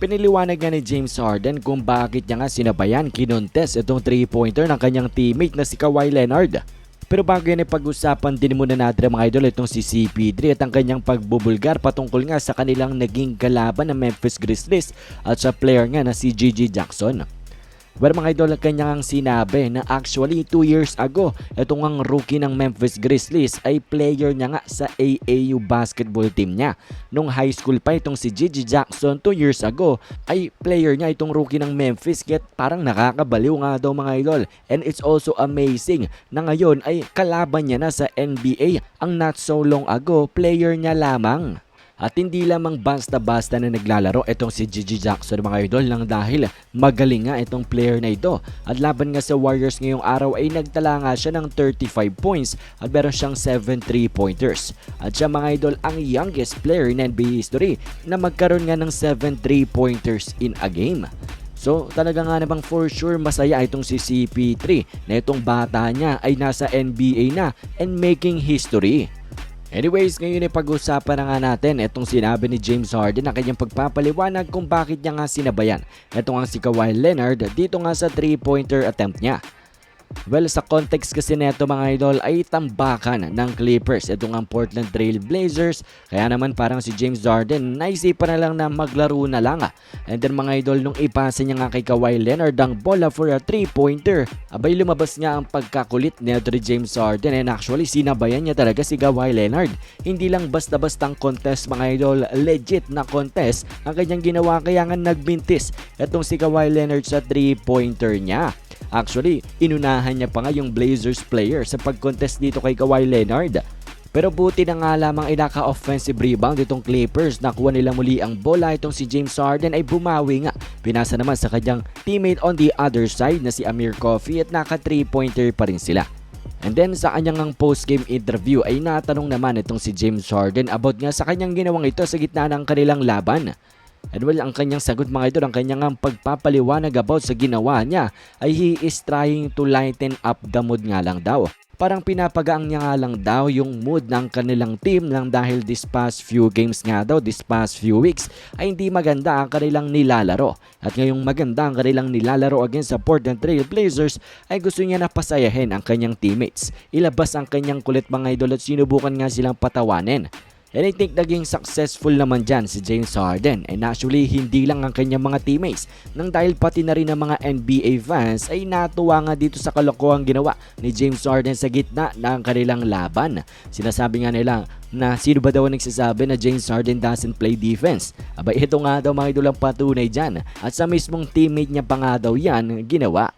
Piniliwanag nga ni James Harden kung bakit niya nga sinabayan kinontes itong 3-pointer ng kanyang teammate na si Kawhi Leonard. Pero bago yan pag-usapan din muna natin mga idol itong si CP3 at ang kanyang pagbubulgar patungkol nga sa kanilang naging kalaban ng Memphis Grizzlies at sa player nga na si Gigi Jackson. Pero mga idol, kanyang sinabi na actually 2 years ago, itong ang rookie ng Memphis Grizzlies ay player niya nga sa AAU basketball team niya. Nung high school pa itong si Gigi Jackson 2 years ago ay player niya itong rookie ng Memphis, kaya parang nakakabaliw nga daw mga idol. And it's also amazing na ngayon ay kalaban niya na sa NBA, ang not so long ago player niya lamang. At hindi lamang basta-basta na naglalaro itong si Gigi Jackson mga idol, lang dahil magaling nga itong player na ito. At laban nga sa Warriors ngayong araw ay nagtala nga siya ng 35 points at meron siyang 7 3-pointers. At siya mga idol ang youngest player in NBA history na magkaroon nga ng 7 3-pointers in a game. So talaga nga namang for sure masaya itong si CP3 na itong bata niya ay nasa NBA na and making history. Anyways, ngayon ay pag-usapan na nga natin itong sinabi ni James Harden na kanyang pagpapaliwanag kung bakit niya nga sinabayan itong ang si Kawhi Leonard dito nga sa 3-pointer attempt niya. Well, sa context kasi neto mga idol ay tambakan ng Clippers itong ang Portland Trail Blazers, kaya naman parang si James Harden naisipan na lang na maglaro na lang. And then mga idol, nung ipasa niya nga kay Kawhi Leonard ang bola for a 3-pointer, abay lumabas nga ang pagkakulit neto ni James Harden and actually sinabayan niya talaga si Kawhi Leonard. Hindi lang basta-bastang contest mga idol, legit na contest ang kanyang ginawa, kaya nga nagbintis itong si Kawhi Leonard sa 3-pointer niya. Actually, inunahan niya pa nga yung Blazers player sa pag-contest dito kay Kawhi Leonard. Pero buti na nga lamang inaka-offensive rebound itong Clippers, nakuha nila muli ang bola. Itong si James Harden ay bumawi nga. Pinasa naman sa kanyang teammate on the other side na si Amir Coffey at naka 3-pointer pa rin sila. And then sa kanyang post-game interview ay natanong naman itong si James Harden about nga sa kanyang ginawang ito sa gitna ng kanilang laban. And well, ang kanyang sagot mga idol, ang kanyang pagpapaliwanag about sa ginawa niya ay he is trying to lighten up the mood nga lang daw. Parang pinapagaang niya nga lang daw yung mood ng kanilang team lang dahil this past few games nga daw, this past few weeks ay hindi maganda ang kanilang nilalaro. At ngayong maganda ang kanilang nilalaro against sa Portland Trail Blazers ay gusto niya na pasayahin ang kanyang teammates. Ilabas ang kanyang kulit mga idol at sinubukan nga silang patawanin. And I think naging successful naman dyan si James Harden, and actually hindi lang ang kanyang mga teammates nang dahil pati na rin ang mga NBA fans ay natuwa nga dito sa kalokohang ginawa ni James Harden sa gitna ng kanilang laban. Sinasabi nga nila na sino ba daw nagsasabi na James Harden doesn't play defense? Aba ito nga daw mga idol ang patunay dyan, at sa mismong teammate niya pa nga daw yan ginawa.